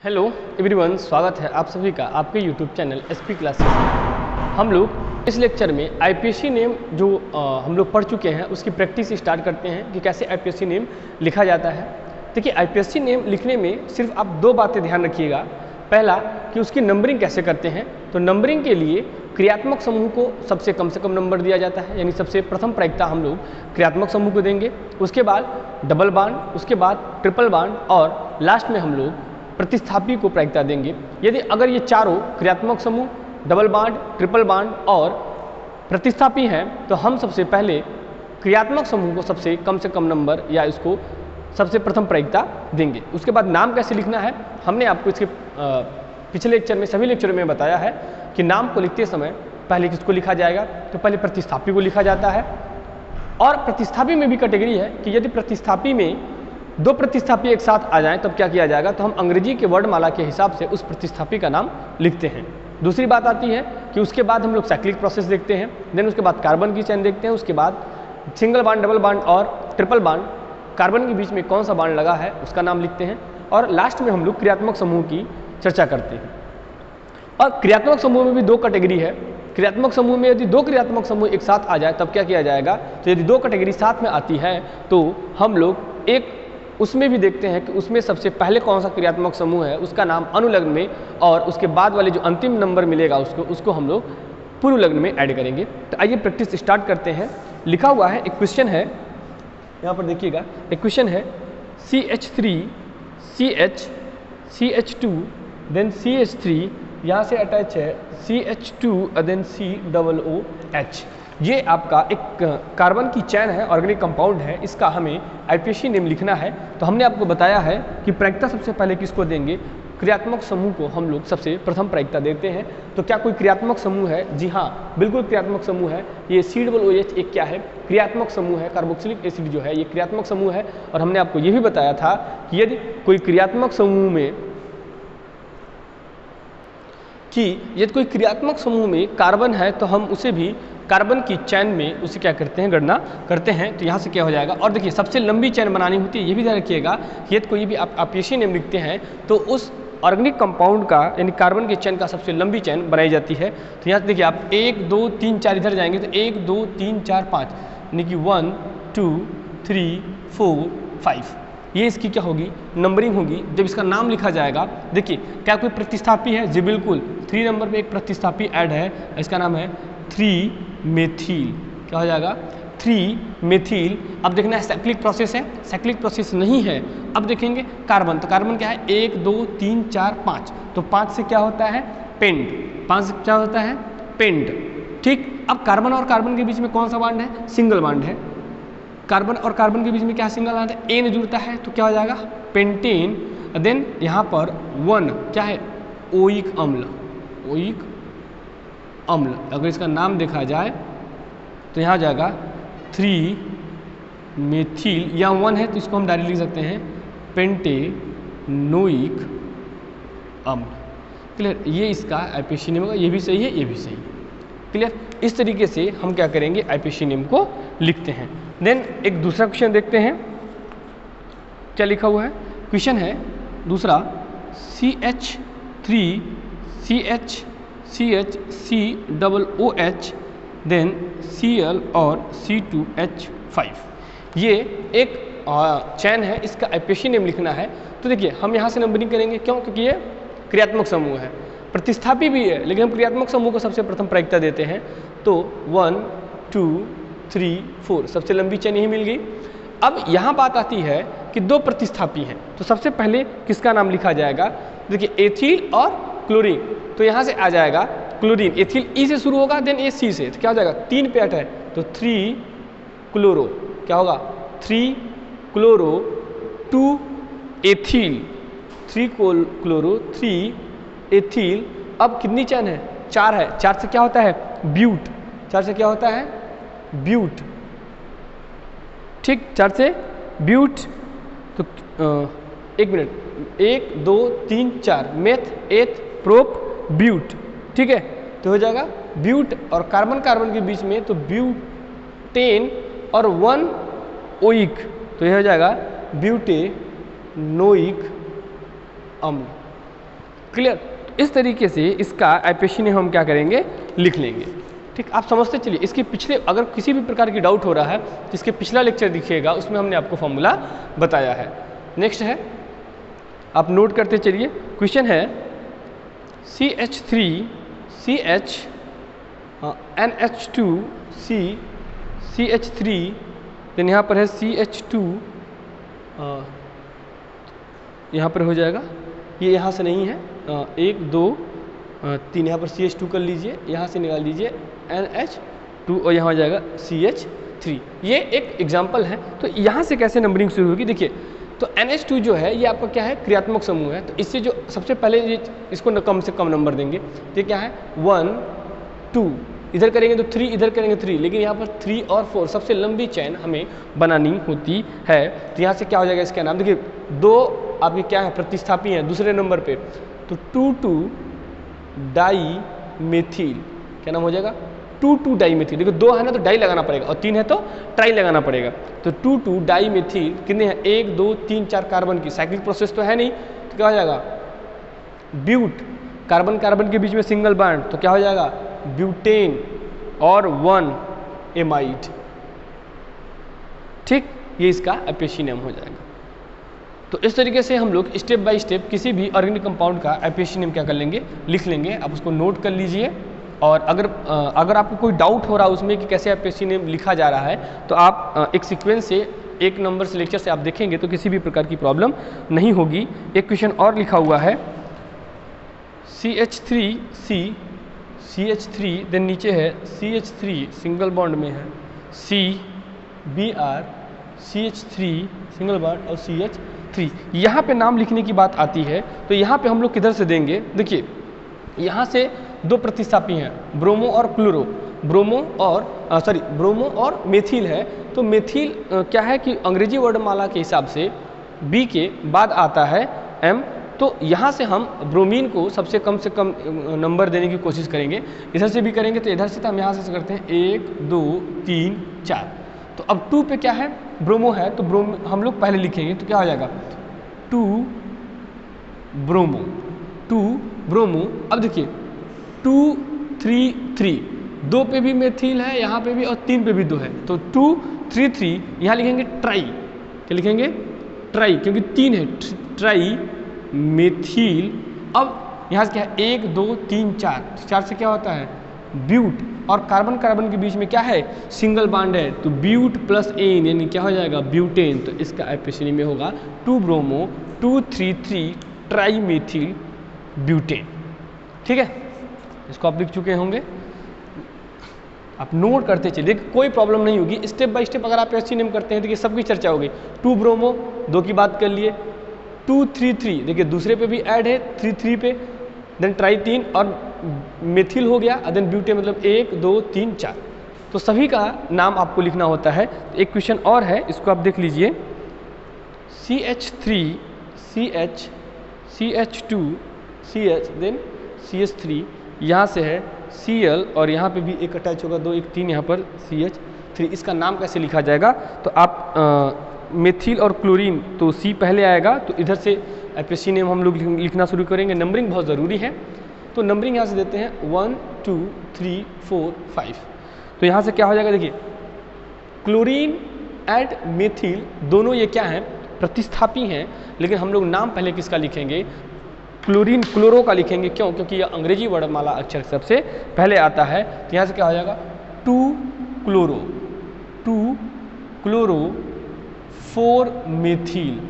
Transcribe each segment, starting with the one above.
Hello everyone, स्वागत है आप सभी का आपके यूट्यूब चैनल एसपी क्लासेस में। हम लोग इस लेक्चर में आईपीएससी नेम जो हम लोग पढ़ चुके हैं उसकी प्रैक्टिस स्टार्ट करते हैं कि कैसे आईपीएससी नेम लिखा जाता है। देखिए, आईपीएससी नेम लिखने में सिर्फ आप दो बातें ध्यान रखिएगा। पहला कि उसकी नंबरिंग कैसे करते हैं, तो नंबरिंग के लिए क्रियात्मक समूह को सबसे कम से कम नंबर दिया जाता है, यानी सबसे प्रथम प्रायिकता हम लोग क्रियात्मक समूह को देंगे। उसके बाद डबल बांड, उसके बाद ट्रिपल बांड और लास्ट में हम लोग प्रतिस्थापी को प्रायिकता देंगे। यदि अगर ये चारों क्रियात्मक समूह, डबल बांड, ट्रिपल बांड और प्रतिस्थापी हैं तो हम सबसे पहले क्रियात्मक समूह को सबसे कम नंबर या इसको सबसे प्रथम प्रायिकता देंगे। उसके बाद नाम कैसे लिखना है, हमने आपको इसके पिछले लेक्चर में सभी लेक्चर में बताया है कि नाम को लिखते समय पहले किसको लिखा जाएगा, तो पहले प्रतिस्थापी को लिखा जाता है। और प्रतिस्थापी में भी कैटेगरी है कि यदि प्रतिस्थापी में दो प्रतिस्थापी एक साथ आ जाएं तब क्या किया जाएगा, तो हम अंग्रेजी के वर्णमाला के हिसाब से उस प्रतिस्थापी का नाम लिखते हैं। दूसरी बात आती है कि उसके बाद हम लोग साइक्लिक प्रोसेस देखते हैं, देन उसके बाद कार्बन की चेन देखते हैं, उसके बाद सिंगल बांड, डबल बांड और ट्रिपल बांड, कार्बन के बीच में कौन सा बांड लगा है उसका नाम लिखते हैं, और लास्ट में हम लोग क्रियात्मक समूह की चर्चा करते हैं। और क्रियात्मक समूह में भी दो कैटेगरी है। क्रियात्मक समूह में यदि दो क्रियात्मक समूह एक साथ आ जाए तब क्या किया जाएगा, तो यदि दो कैटेगरी साथ में आती है तो हम लोग एक उसमें भी देखते हैं कि उसमें सबसे पहले कौन सा क्रियात्मक समूह है उसका नाम अनुलग्न में, और उसके बाद वाले जो अंतिम नंबर मिलेगा उसको हम लोग पूर्व लग्न में ऐड करेंगे। तो आइए प्रैक्टिस स्टार्ट करते हैं। लिखा हुआ है, एक क्वेश्चन है, यहाँ पर देखिएगा, एक क्वेश्चन है CH3 CH CH2 then CH3, यहाँ से अटैच है CH2 देन COOH। ये आपका एक कार्बन की चैन है, ऑर्गेनिक कंपाउंड है, इसका हमें आईपीएससी नेम लिखना है। तो हमने आपको बताया है कि प्रायिकता सबसे पहले किसको देंगे, क्रियात्मक समूह को हम लोग सबसे प्रथम प्रायिकता देते हैं। तो क्या कोई क्रियात्मक समूह है? जी हाँ, बिल्कुल क्रियात्मक समूह है। ये COOH एक क्या है, क्रियात्मक समूह है। कार्बोक्सिलिक एसिड जो है ये क्रियात्मक समूह है। और हमने आपको ये भी बताया था कि यदि कोई क्रियात्मक समूह में कार्बन है तो हम उसे भी कार्बन की चैन में उसे क्या करते हैं, गणना करते हैं। तो यहाँ से क्या हो जाएगा, और देखिए सबसे लंबी चैन बनानी होती है, ये भी ध्यान रखिएगा। यदि कोई भी आप आईपीएससी नेम लिखते हैं तो उस ऑर्गेनिक कंपाउंड का यानी कार्बन की चैन का सबसे लंबी चैन बनाई जाती है। तो यहाँ से देखिए आप 1 2 3 4 इधर जाएंगे तो 1 2 3 4 5 यानी कि 1 2 3 4 5, ये इसकी क्या होगी, नंबरिंग होगी। जब इसका नाम लिखा जाएगा, देखिए क्या कोई प्रतिस्थापी है, जी बिल्कुल 3 नंबर पे एक प्रतिस्थापी ऐड है, इसका नाम है 3 मेथिल। क्या हो जाएगा, 3 मेथिल। अब देखना है साइक्लिक प्रोसेस है, साइक्लिक प्रोसेस नहीं है। अब देखेंगे कार्बन, तो कार्बन क्या है, 1 2 3 4 5, तो 5 से क्या होता है, पेंट। 5 से क्या होता है, पेंट। ठीक, अब कार्बन और कार्बन के बीच में कौन सा बांड है, सिंगल बांड है। कार्बन और कार्बन के बीच में क्या सिंगल बांड है, एन जुड़ता है, तो क्या हो जाएगा, पेंटेन। देन यहाँ पर 1 क्या है, ओइक अम्ल। ओइक अम्ल, अगर इसका नाम देखा जाए तो यहाँ जाएगा 3 मेथिल, या 1 है तो इसको हम डायरेक्ट लिख सकते हैं पेंटेनोइक अम्ल। क्लियर, ये इसका आईपीएससी नेम होगा, ये भी सही है, ये भी सही है। क्लियर, इस तरीके से हम क्या करेंगे, आईपीएससी नेम को लिखते हैं। देन एक दूसरा क्वेश्चन देखते हैं, क्या लिखा हुआ है। क्वेश्चन है दूसरा CH3 CH COOH then Cl और C2H5, ये एक चैन है, इसका आईपीएससी नेम लिखना है। तो देखिए हम यहाँ से नंबरिंग करेंगे, क्यों, क्योंकि ये क्रियात्मक समूह है, प्रतिस्थापी भी है, लेकिन हम क्रियात्मक समूह को सबसे प्रथम प्रायिकता देते हैं। तो 1 2 3 4, सबसे लंबी चैन यही मिल गई। अब यहाँ बात आती है कि दो प्रतिस्थापी हैं, तो सबसे पहले किसका नाम लिखा जाएगा, देखिए एथिल और क्लोरीन। तो यहाँ से आ जाएगा क्लोरीन, एथिल ई से शुरू होगा, देन सी से, तो क्या हो जाएगा, 3 पे है तो 3 क्लोरो, क्या होगा, 3 क्लोरो 2 एथिल, 3 क्लोरो 3 एथिल। अब कितनी चैन है, 4 है, 4 से क्या होता है, ब्यूट। 4 से क्या होता है, ब्यूट। ठीक, 4 से ब्यूट। तो 1 minute, 1 2 3 4, meth eth prop but. ठीक है, तो हो जाएगा ब्यूट, और कार्बन कार्बन के बीच में तो ब्यूटेन और 1 ओइक, तो यह हो जाएगा ब्यूटेनोइक अम्ल। क्लियर। इस तरीके से इसका आईपीएससी नेम हम क्या करेंगे, लिख लेंगे। ठीक, आप समझते चलिए। इसके पिछले अगर किसी भी प्रकार की डाउट हो रहा है तो इसके पिछला लेक्चर दिखिएगा, उसमें हमने आपको फॉर्मूला बताया है। नेक्स्ट है, आप नोट करते चलिए। क्वेश्चन है CH3CH NH2C CH3, देन यहाँ पर है CH2, यहाँ पर हो जाएगा, ये यहाँ से नहीं है, 1 2 3, यहाँ पर CH2 कर लीजिए, यहाँ से निकाल लीजिए NH2 और यहाँ हो जाएगा CH3। ये एक एग्जाम्पल है। तो यहाँ से कैसे नंबरिंग शुरू होगी, देखिए। तो NH2 जो है ये आपका क्या है, क्रियात्मक समूह है। तो इससे जो सबसे पहले ये इसको कम से कम नंबर देंगे। तो ये क्या है, 1 2, इधर करेंगे तो 3, इधर करेंगे 3, लेकिन यहाँ पर 3 और 4 सबसे लंबी चैन हमें बनानी होती है। तो यहाँ से क्या हो जाएगा, इसका नाम देखिए, 2 आपके क्या है, प्रतिस्थापी हैं दूसरे नंबर पे। तो 2 डाई मेथिल, क्या नाम हो जाएगा, 2 डाई मेथिल। देखो 2 है ना तो डाई लगाना पड़ेगा, और 3 है तो ट्राई लगाना पड़ेगा। तो 2 डाई मेथिल कितने हैं, 1 2 3 4 कार्बन की साइक्लिक प्रोसेस तो है नहीं, तो क्या हो जाएगा, ब्यूट, कार्बन कार्बन के बीच में सिंगल बॉन्ड, तो क्या हो जाएगा, ब्यूटेन और 1 एमाइड। ठीक, ये इसका आईपीएससी नेम हो जाएगा। तो इस तरीके से हम लोग स्टेप बाय स्टेप किसी भी ऑर्गेनिक कंपाउंड का आईपीएससी नेम क्या कर लेंगे, लिख लेंगे। आप उसको नोट कर लीजिए। और अगर आपको कोई डाउट हो रहा है उसमें कि कैसे आईपीएससी नेम लिखा जा रहा है, तो आप एक सीक्वेंस से, एक नंबर से लेक्चर से आप देखेंगे तो किसी भी प्रकार की प्रॉब्लम नहीं होगी। एक क्वेश्चन और लिखा हुआ है CH3 देन नीचे है CH3 सिंगल बॉन्ड में है CBr CH3 सिंगल बॉन्ड और CH3। यहाँ पे नाम लिखने की बात आती है तो यहाँ पे हम लोग किधर से देंगे, देखिए यहाँ से 2 प्रतिस्थापी हैं, ब्रोमो और क्लोरो। ब्रोमो और मेथिल है। तो मेथिल क्या है कि अंग्रेजी वर्णमाला के हिसाब से बी के बाद आता है एम। तो यहाँ से हम ब्रोमीन को सबसे कम से कम नंबर देने की कोशिश करेंगे। इधर से भी करेंगे तो इधर से तो हम यहाँ से करते हैं 1 2 3 4। तो अब 2 पे क्या है, ब्रोमो है, तो ब्रोमो हम लोग पहले लिखेंगे तो क्या हो जाएगा 2 ब्रोमो। अब देखिए 2 3 3, 2 पे भी मेथिल है यहाँ पे भी और 3 पे भी 2 है, तो 2 3 3 यहाँ लिखेंगे ट्राई। क्या लिखेंगे, ट्राई, क्योंकि 3 है, ट्राई मेथिल। अब यहाँ से क्या है 1 2 3 4, 4 से क्या होता है ब्यूट, और कार्बन कार्बन के बीच में क्या है सिंगल बॉन्ड है, तो ब्यूट प्लस एन यानी क्या हो जाएगा ब्यूटेन। तो इसका आईपीएससी में होगा 2 ब्रोमो 2 3 3 ट्राई मेथिल ब्यूटेन। ठीक है, इसको आप लिख चुके होंगे, आप नोट करते चलिए, कोई प्रॉब्लम नहीं होगी। स्टेप बाय स्टेप अगर आप आईपीएससी नेम करते हैं तो ये सबकी चर्चा होगी। 2 ब्रोमो 2 की बात कर लिए, 2 3 3 देखिए दूसरे पे भी ऐड है 3 3 पे, देन ट्राई 3 और मेथिल हो गया, देन ब्यूटेन मतलब 1 2 3 4। तो सभी का नाम आपको लिखना होता है। एक क्वेश्चन और है, इसको आप देख लीजिए, CH3 CH CH2 CH then CH3, यहाँ से है Cl और यहाँ पे भी एक अटैच होगा 2 1 3, यहाँ पर CH3। इसका नाम कैसे लिखा जाएगा, तो आप मेथिल और क्लोरीन तो C पहले आएगा, तो इधर से आईपीएससी नेम हम लोग लिखना शुरू करेंगे। नंबरिंग बहुत ज़रूरी है, तो नंबरिंग यहाँ से देते हैं 1 2 3 4 5। तो यहाँ से क्या हो जाएगा, देखिए क्लोरीन एंड मेथिल दोनों ये क्या हैं प्रतिस्थापी हैं, लेकिन हम लोग नाम पहले किसका लिखेंगे, क्लोरीन क्लोरो का लिखेंगे। क्यों, क्योंकि यह अंग्रेजी वर्णमाला अक्षर सबसे पहले आता है। तो यहाँ से क्या हो जाएगा 2 क्लोरो 4 मेथिल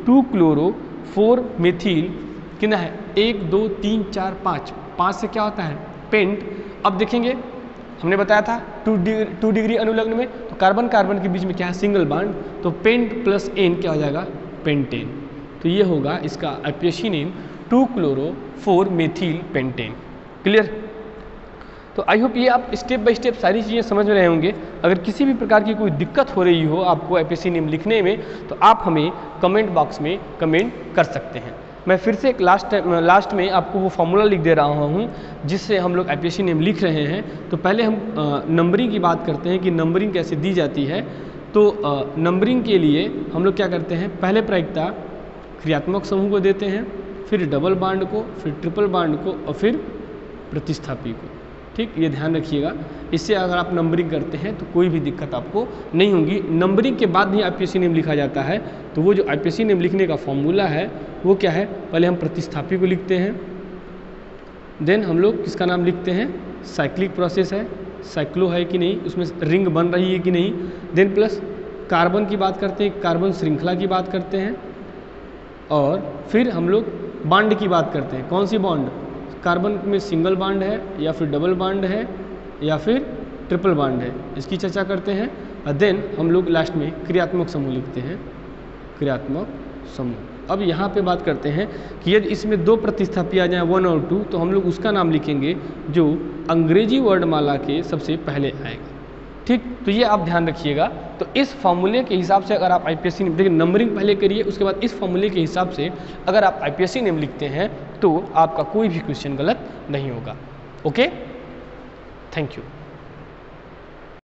2 क्लोरो 4 मेथिल कितना है 1 2 3 4 5 से क्या होता है पेंट। अब देखेंगे हमने बताया था 2 डिग्री अनुलग्न में तो कार्बन कार्बन के बीच में क्या है सिंगल बॉन्ड, तो पेंट प्लस एन क्या हो जाएगा पेंटेन। तो ये होगा इसका IPSC name 2 chloro 4 methyl pentane. Clear. तो आई होप ये आप स्टेप बाय स्टेप सारी चीज़ें समझ रहे होंगे। अगर किसी भी प्रकार की कोई दिक्कत हो रही हो आपको आईपीएससी नेम लिखने में, तो आप हमें कमेंट बॉक्स में कमेंट कर सकते हैं। मैं फिर से एक लास्ट में आपको वो फॉर्मूला लिख दे रहा हूँ जिससे हम लोग आईपीएससी नेम लिख रहे हैं। तो पहले हम नंबरिंग की बात करते हैं कि नंबरिंग कैसे दी जाती है। तो नंबरिंग के लिए हम लोग क्या करते हैं, पहले प्रायिकता क्रियात्मक समूह को देते हैं, फिर डबल बांड को, फिर ट्रिपल बांड को और फिर प्रतिस्थापी को। ठीक, ये ध्यान रखिएगा। इससे अगर आप नंबरिंग करते हैं तो कोई भी दिक्कत आपको नहीं होगी। नंबरिंग के बाद ही आईपीएससी नेम लिखा जाता है, तो वो जो आईपीएससी नेम लिखने का फॉर्मूला है वो क्या है, पहले हम प्रतिस्थापी को लिखते हैं, देन हम लोग किसका नाम लिखते हैं, साइक्लिक प्रोसेस है, साइक्लो है कि नहीं, उसमें रिंग बन रही है कि नहीं, देन प्लस कार्बन की बात करते हैं, कार्बन श्रृंखला की बात करते हैं, और फिर हम लोग बांड की बात करते हैं। कौन सी बॉन्ड, कार्बन में सिंगल बांड है या फिर डबल बांड है या फिर ट्रिपल बांड है, इसकी चर्चा करते हैं। और देन हम लोग लास्ट में क्रियात्मक समूह लिखते हैं, क्रियात्मक समूह। अब यहाँ पे बात करते हैं कि यदि इसमें दो प्रतिस्थापी आ जाए 1 और 2, तो हम लोग उसका नाम लिखेंगे जो अंग्रेजी वर्णमाला के सबसे पहले आएगा। ठीक, तो ये आप ध्यान रखिएगा। तो इस फॉर्मूले के हिसाब से अगर आप आईपीएससी नेम, देखिए नंबरिंग पहले करिए, उसके बाद इस फॉर्मूले के हिसाब से अगर आप आईपीएससी नेम लिखते हैं तो आपका कोई भी क्वेश्चन गलत नहीं होगा। Okay, thank you.